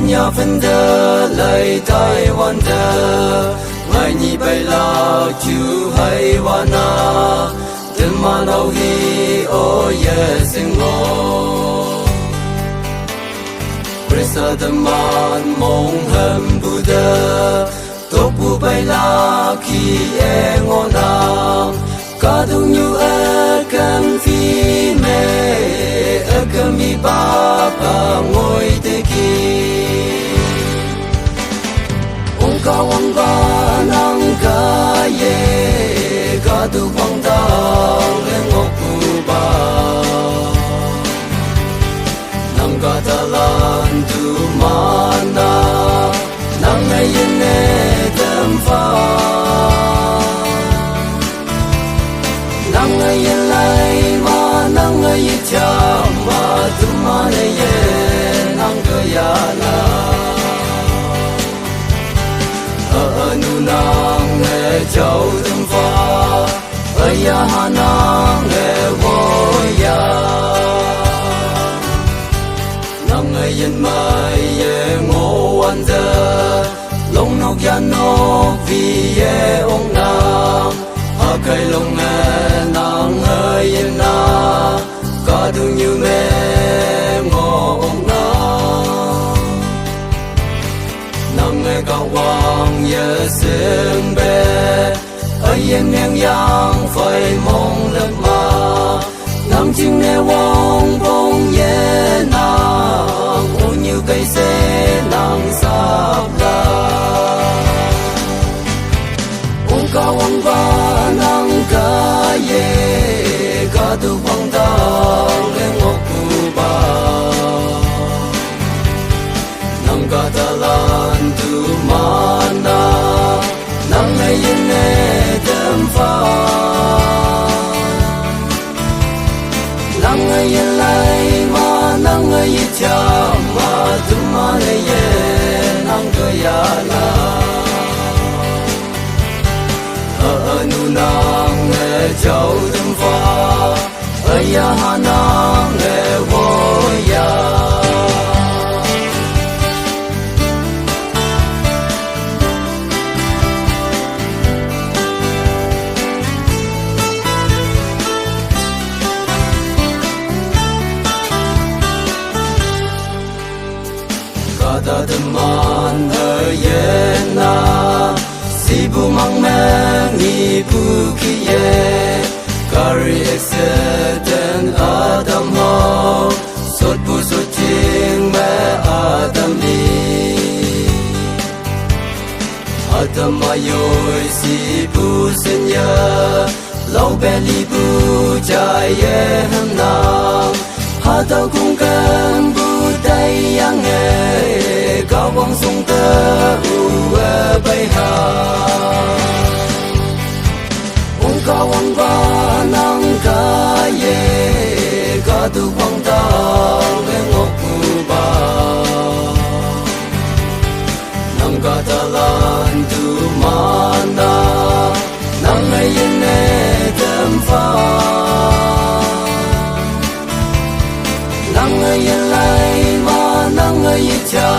nhà phân đơ lời tai quan đơ ngày nhị bay lao chú hay wana đêm mà đâu hi ô ye sinh ngô Presa đêm man mong hầm bu đơ tốt bu bay la khi e ngô nam cả đông như e cầm phi mê e cầm mi ba ba ngồi tê ki ông ca ông ba nang ca ye cả tu quang đăng lên ngọc bu ba nang ca ta lan tu mana nang nay yên nê đêm pha nang ay lay ma nang ay cha ma tu ma ne ye nang ga ya la nu nang e chau dum fa ay ha nang e wo ya nang ay mai ye ngo an da long nok ya no vi ye ong nam cây lông nghe nắng ơi na có thương như mẹ ngô na nắng nghe cao quang ye sương bê ơi yên ngang yang phải mong lấp mà nắng chim nghe vong bông ye nắng ô như cây xe nắng sắp ra cao quang ba nang ca ye ca tu quang đăng lên ngọc bu ba nang ca ta lan tu mana nang ay yên nê đêm pha nang ay yên lay ma nang ay cha ma tu ma ne ye nang ca ya la nu nang e chau dum fa ay ha nang e wo ya kada teman ayena Sibu mang meng ibu kiye Kari ekseten adam ho Sot bu sot jing me adam li Adam ayoy sibu senya Lau beli bu jaye hem nang Hatau kung ken bu tay yang e Cao quang sung tơ u e bay ha Ông cao ông ba nang ca ye Ca tu quang đăng lên ngọc bu ba Nang ca ta lan tu mana Nang ay yên nê đêm pha nang ay lay ma nang ay cha